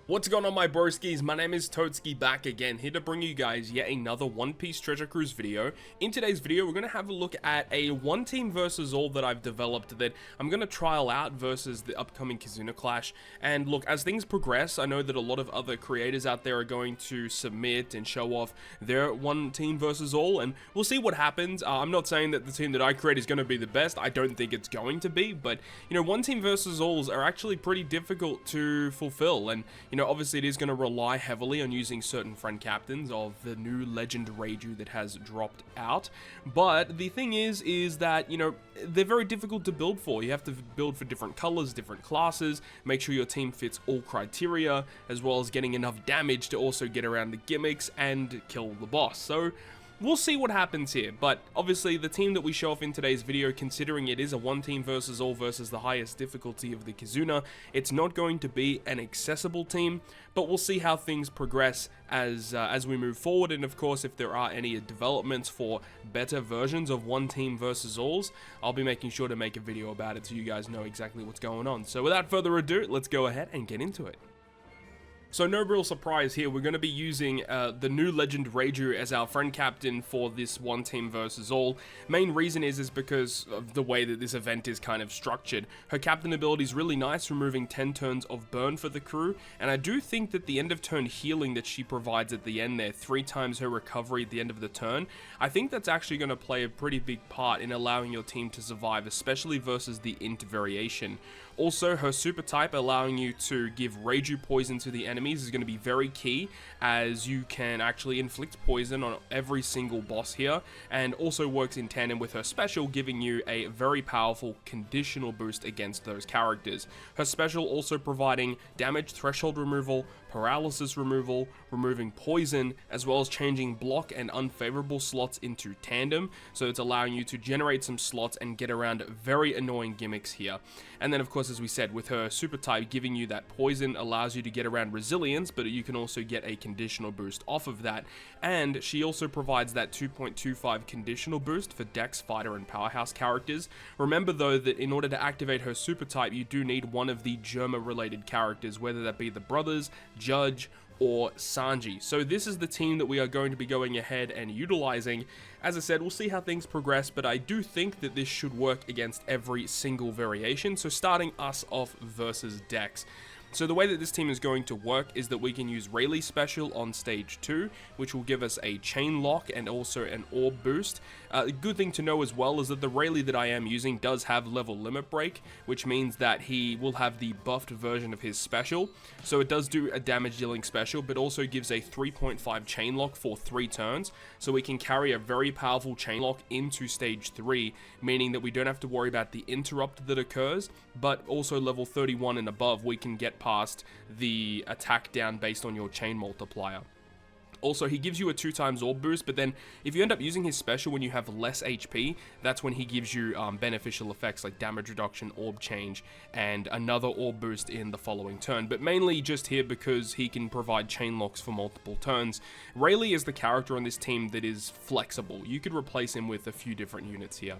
What's going on, my broskiis? My name is Toadskii, back again, here to bring you guys yet another One Piece Treasure Cruise video. In today's video, we're going to have a look at a one team versus all that I've developed that I'm going to trial out versus the upcoming Kizuna clash. And look, as things progress, I know that a lot of other creators out there are going to submit and show off their one team versus all, and we'll see what happens. I'm not saying that the team that I create is going to be the best. I don't think it's going to be, but you know, one team versus alls are actually pretty difficult to fulfill, and you know, obviously it is going to rely heavily on using certain friend captains of the new legend Reiju that has dropped out. But the thing is that, you know, they're very difficult to build for. You have to build for different colors, different classes, make sure your team fits all criteria, as well as getting enough damage to also get around the gimmicks and kill the boss. So we'll see what happens here, but obviously the team that we show off in today's video, considering it is a one team versus all versus the highest difficulty of the Kizuna, it's not going to be an accessible team, but we'll see how things progress as we move forward. And of course, if there are any developments for better versions of one team versus alls, I'll be making sure to make a video about it so you guys know exactly what's going on. So without further ado, let's go ahead and get into it. So no real surprise here, we're going to be using the new legend Reiju as our friend captain for this one team versus all. Main reason is because of the way that this event is kind of structured. Her captain ability is really nice, removing 10 turns of burn for the crew, and I do think that the end of turn healing that she provides at the end there, 3 times her recovery at the end of the turn, I think that's actually going to play a pretty big part in allowing your team to survive, especially versus the int variation. Also, her super type allowing you to give Reiju poison to the enemies is going to be very key, as you can actually inflict poison on every single boss here, and also works in tandem with her special, giving you a very powerful conditional boost against those characters. Her special also providing damage threshold removal, paralysis removal, removing poison, as well as changing block and unfavorable slots into tandem, so it's allowing you to generate some slots and get around very annoying gimmicks here. And then of course, as we said, with her super type giving you that poison allows you to get around resilience, but you can also get a conditional boost off of that. And she also provides that 2.25 conditional boost for Dex, Fighter, and Powerhouse characters. Remember though that in order to activate her super type, you do need one of the Germa related characters, whether that be the brothers, Judge, or Sanji. So this is the team that we are going to be going ahead and utilizing. As I said, we'll see how things progress, but I do think that this should work against every single variation. So starting us off versus Dex. So the way that this team is going to work is that we can use Rayleigh special on stage 2, which will give us a chain lock and also an orb boost. A good thing to know as well is that the Rayleigh that I am using does have level limit break, which means that he will have the buffed version of his special. So it does do a damage dealing special, but also gives a 3.5 chain lock for 3 turns. So we can carry a very powerful chain lock into stage 3, meaning that we don't have to worry about the interrupt that occurs, but also level 31 and above, we can get past the attack down based on your chain multiplier. Also, he gives you a 2 times orb boost, but then if you end up using his special when you have less HP, that's when he gives you beneficial effects like damage reduction, orb change, and another orb boost in the following turn. But mainly just here because he can provide chain locks for multiple turns. Rayleigh is the character on this team that is flexible. You could replace him with a few different units here.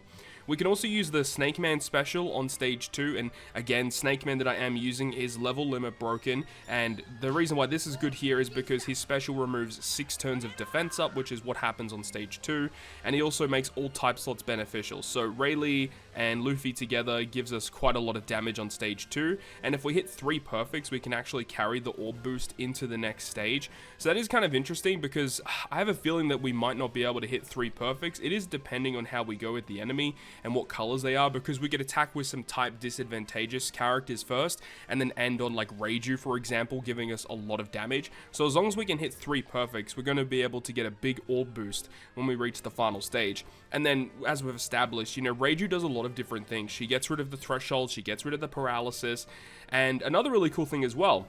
We can also use the Snake Man special on stage 2, and again, Snake Man that I am using is level limit broken, and the reason why this is good here is because his special removes 6 turns of defense up, which is what happens on stage 2, and he also makes all type slots beneficial. So Rayleigh and Luffy together gives us quite a lot of damage on stage 2, and if we hit 3 perfects, we can actually carry the orb boost into the next stage. So that is kind of interesting because I have a feeling that we might not be able to hit 3 perfects. It is depending on how we go with the enemy and what colors they are, because we get attack with some type disadvantageous characters first and then end on like Reiju, for example, giving us a lot of damage. So as long as we can hit 3 perfects, we're going to be able to get a big orb boost when we reach the final stage. And then as we've established, you know, Reiju does a lot of different things. She gets rid of the threshold, she gets rid of the paralysis, and another really cool thing as well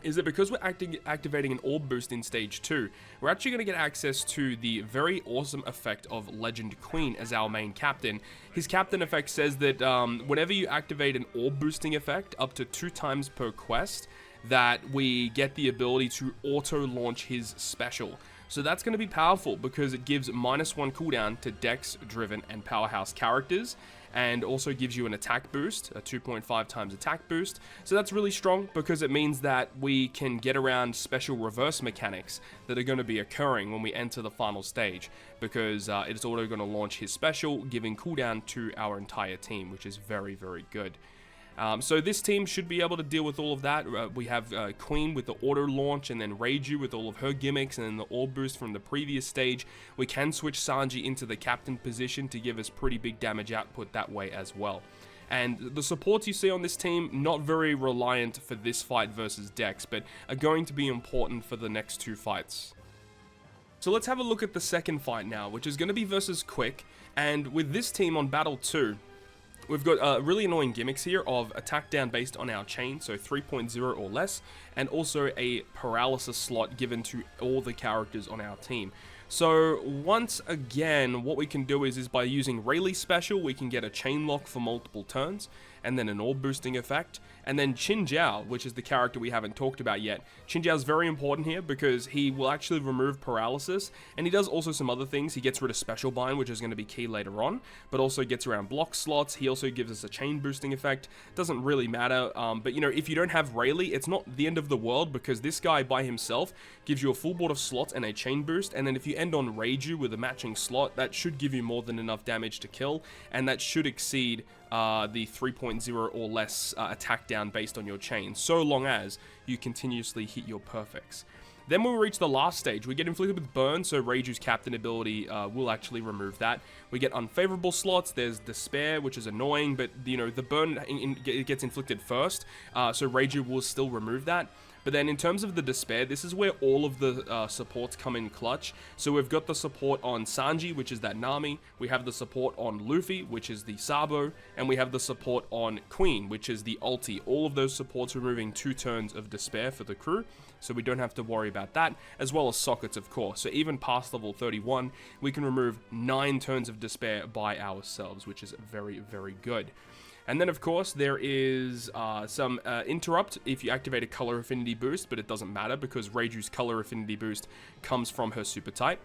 is that because we're activating an orb boost in stage 2, we're actually going to get access to the very awesome effect of Legend Queen as our main captain. His captain effect says that whenever you activate an orb boosting effect up to 2 times per quest, that we get the ability to auto launch his special. So that's going to be powerful because it gives -1 cooldown to Dex, Driven, and Powerhouse characters, and also gives you an attack boost, a 2.5 times attack boost. So that's really strong because it means that we can get around special reverse mechanics that are going to be occurring when we enter the final stage, because it's auto going to launch his special, giving cooldown to our entire team, which is very, very good. So this team should be able to deal with all of that. We have Queen with the auto launch, and then Reiju with all of her gimmicks, and then the orb boost from the previous stage. We can switch Sanji into the captain position to give us pretty big damage output that way as well. And the supports you see on this team, not very reliant for this fight versus Dex, but are going to be important for the next 2 fights. So let's have a look at the second fight now, which is going to be versus Quick. And with this team on Battle 2, we've got really annoying gimmicks here of attack down based on our chain, so 3.0 or less, and also a paralysis slot given to all the characters on our team. So once again, what we can do is by using Rayleigh's special, we can get a chain lock for multiple turns, and then an orb boosting effect. And then Qin Zhao, which is the character we haven't talked about yet. Qin Zhao is very important here because he will actually remove paralysis, and he does also some other things. He gets rid of special bind, which is going to be key later on, but also gets around block slots. He also gives us a chain boosting effect. Doesn't really matter, but you know, if you don't have Rayleigh, it's not the end of the world, because this guy by himself gives you a full board of slots and a chain boost. And then if you end on Reiju with a matching slot, that should give you more than enough damage to kill, and that should exceed the 3.0 or less attack down based on your chain, so long as you continuously hit your perfects. Then when we reach the last stage, we get inflicted with burn, so Reiju's captain ability will actually remove that. We get unfavorable slots. There's despair, which is annoying, but you know, the burn it gets inflicted first, so Reiju will still remove that. But then in terms of the despair, this is where all of the supports come in clutch. So we've got the support on Sanji, which is that Nami. We have the support on Luffy, which is the Sabo. And we have the support on Queen, which is the ulti. All of those supports removing 2 turns of despair for the crew, so we don't have to worry about that, as well as sockets, of course. So even past level 31, we can remove 9 turns of despair by ourselves, which is very, very good. And then, of course, there is some interrupt if you activate a color affinity boost, but it doesn't matter because Reiju's color affinity boost comes from her super type.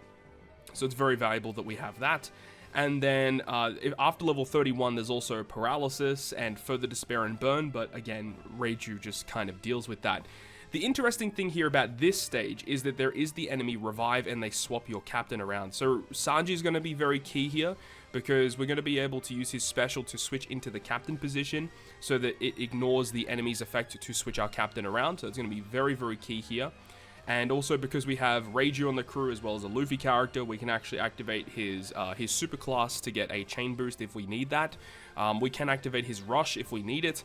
So it's very valuable that we have that. And then after level 31, there's also paralysis and further despair and burn, but again, Reiju just kind of deals with that. The interesting thing here about this stage is that there is the enemy revive and they swap your captain around. So Sanji is going to be very key here, because we're going to be able to use his special to switch into the captain position so that it ignores the enemy's effect to switch our captain around. So it's going to be very, very key here. And also because we have Reiju on the crew as well as a Luffy character, we can actually activate his super class to get a chain boost if we need that. We can activate his rush if we need it.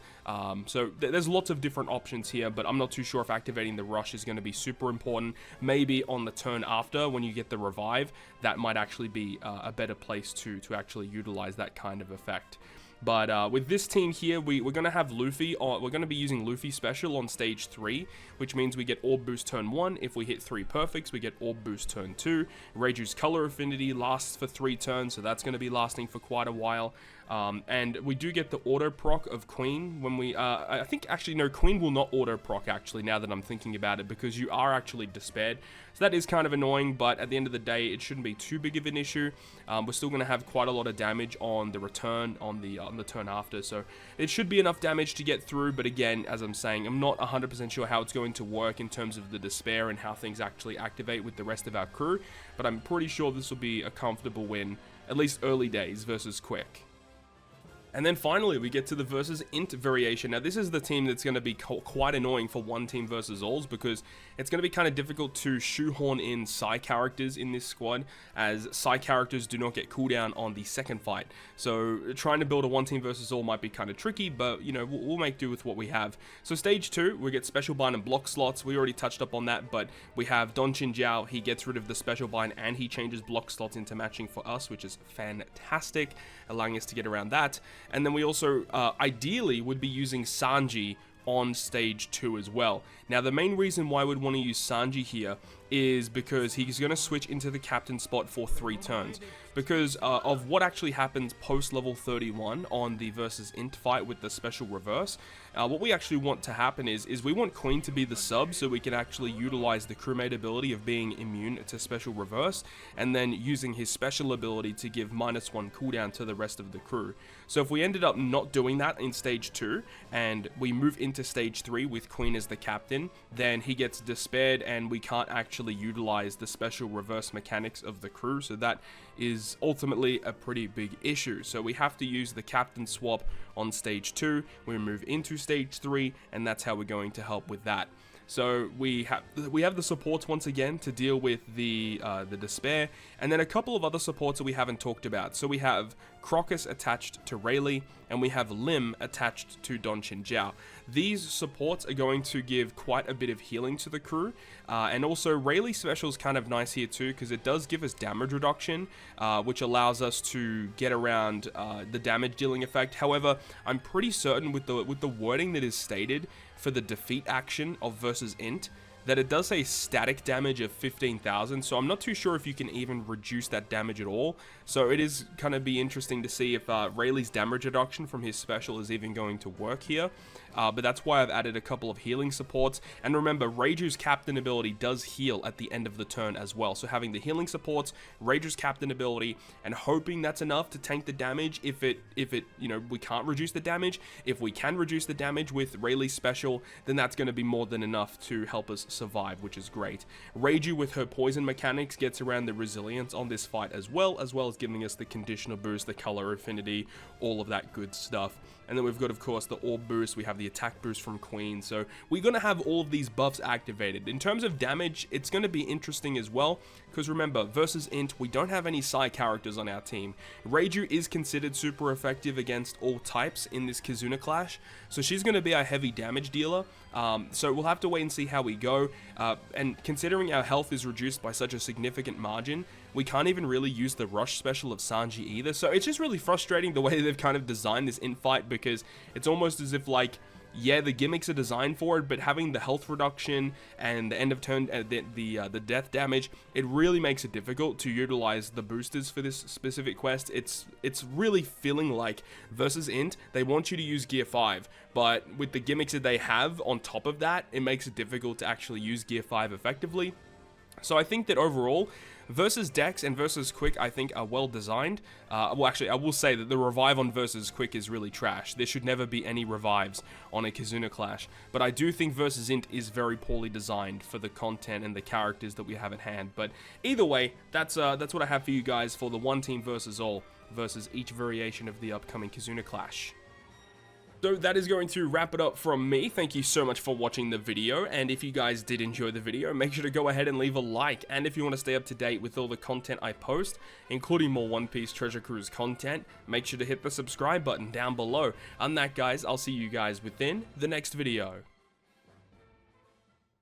So there's lots of different options here, but I'm not too sure if activating the rush is going to be super important. Maybe on the turn after, when you get the revive, that might actually be a better place to actually utilize that kind of effect. But with this team here, we're going to have Luffy, we're going to be using Luffy special on stage 3, which means we get orb boost turn 1. If we hit 3 perfects, we get orb boost turn 2. Reiju's color affinity lasts for 3 turns, so that's going to be lasting for quite a while. And we do get the auto proc of Queen when we, I think actually no, Queen will not auto proc actually, now that I'm thinking about it, because you are actually despaired. So that is kind of annoying, but at the end of the day, it shouldn't be too big of an issue. We're still going to have quite a lot of damage on the return, on the turn after, so it should be enough damage to get through. But again, as I'm saying, I'm not 100% sure how it's going to work in terms of the despair and how things actually activate with the rest of our crew, but I'm pretty sure this will be a comfortable win, at least early days versus Quick. And then finally, we get to the versus int variation. Now, this is the team that's going to be quite annoying for one team versus alls, because it's going to be kind of difficult to shoehorn in Psy characters in this squad, as Psy characters do not get cooldown on the second fight. So trying to build a one team versus all might be kind of tricky, but you know, we'll make do with what we have. So stage 2, we get special bind and block slots. We already touched up on that, but we have Don Qin Zhao. He gets rid of the special bind and he changes block slots into matching for us, which is fantastic, allowing us to get around that. And then we also, ideally, would be using Sanji on stage 2 as well. Now, the main reason why we'd want to use Sanji here is because he's going to switch into the captain spot for 3 turns. Because of what actually happens post level 31 on the versus int fight with the special reverse, what we actually want to happen is we want Queen to be the sub so we can actually utilize the crewmate ability of being immune to special reverse, and then using his special ability to give -1 cooldown to the rest of the crew. So if we ended up not doing that in stage 2, and we move into stage 3 with Queen as the captain, then he gets despaired and we can't actually utilize the special reverse mechanics of the crew, so that is ultimately a pretty big issue. So we have to use the captain swap on stage 2, we move into stage 3, and that's how we're going to help with that. So we have the supports once again to deal with the despair, and then a couple of other supports that we haven't talked about. So we have Crocus attached to Rayleigh, and we have Lim attached to Don Chin Jiao. These supports are going to give quite a bit of healing to the crew, and also Rayleigh special is kind of nice here too, because it does give us damage reduction, which allows us to get around the damage dealing effect. However, I'm pretty certain with the wording that is stated for the defeat action of versus int, that it does say static damage of 15,000, so I'm not too sure if you can even reduce that damage at all. So it is going to be interesting to see if Rayleigh's damage reduction from his special is even going to work here. But that's why I've added a couple of healing supports. And remember, Reiju's captain ability does heal at the end of the turn as well. So having the healing supports, Reiju's captain ability, and hoping that's enough to tank the damage if it you know, we can't reduce the damage. If we can reduce the damage with Rayleigh's special, then that's going to be more than enough to help us survive, which is great. Reiju with her poison mechanics gets around the resilience on this fight as well as giving us the conditional boost, the color affinity, all of that good stuff. And then we've got, of course, the orb boost, we have the attack boost from Queen, so we're going to have all of these buffs activated. In terms of damage, it's going to be interesting as well, because remember, versus int, we don't have any Psy characters on our team. Reiju is considered super effective against all types in this Kizuna clash, so she's going to be our heavy damage dealer, so we'll have to wait and see how we go, and considering our health is reduced by such a significant margin, we can't even really use the rush special of Sanji either, so it's just really frustrating the way they've kind of designed this int fight, because it's almost as if, like, yeah, the gimmicks are designed for it, but having the health reduction and the end of turn, the death damage, it really makes it difficult to utilize the boosters for this specific quest. It's really feeling like versus int, they want you to use gear 5, but with the gimmicks that they have on top of that, it makes it difficult to actually use gear 5 effectively. So I think that overall, versus Dex and versus Quick, I think, are well designed. Well, actually, I will say that the revive on versus Quick is really trash. There should never be any revives on a Kizuna clash. But I do think versus Int is very poorly designed for the content and the characters that we have at hand. But either way, that's what I have for you guys for the one team versus all versus each variation of the upcoming Kizuna clash. So that is going to wrap it up from me. Thank you so much for watching the video, and if you guys did enjoy the video, make sure to go ahead and leave a like, and if you want to stay up to date with all the content I post, including more One Piece Treasure Cruise content, make sure to hit the subscribe button down below. On that, guys, I'll see you guys within the next video.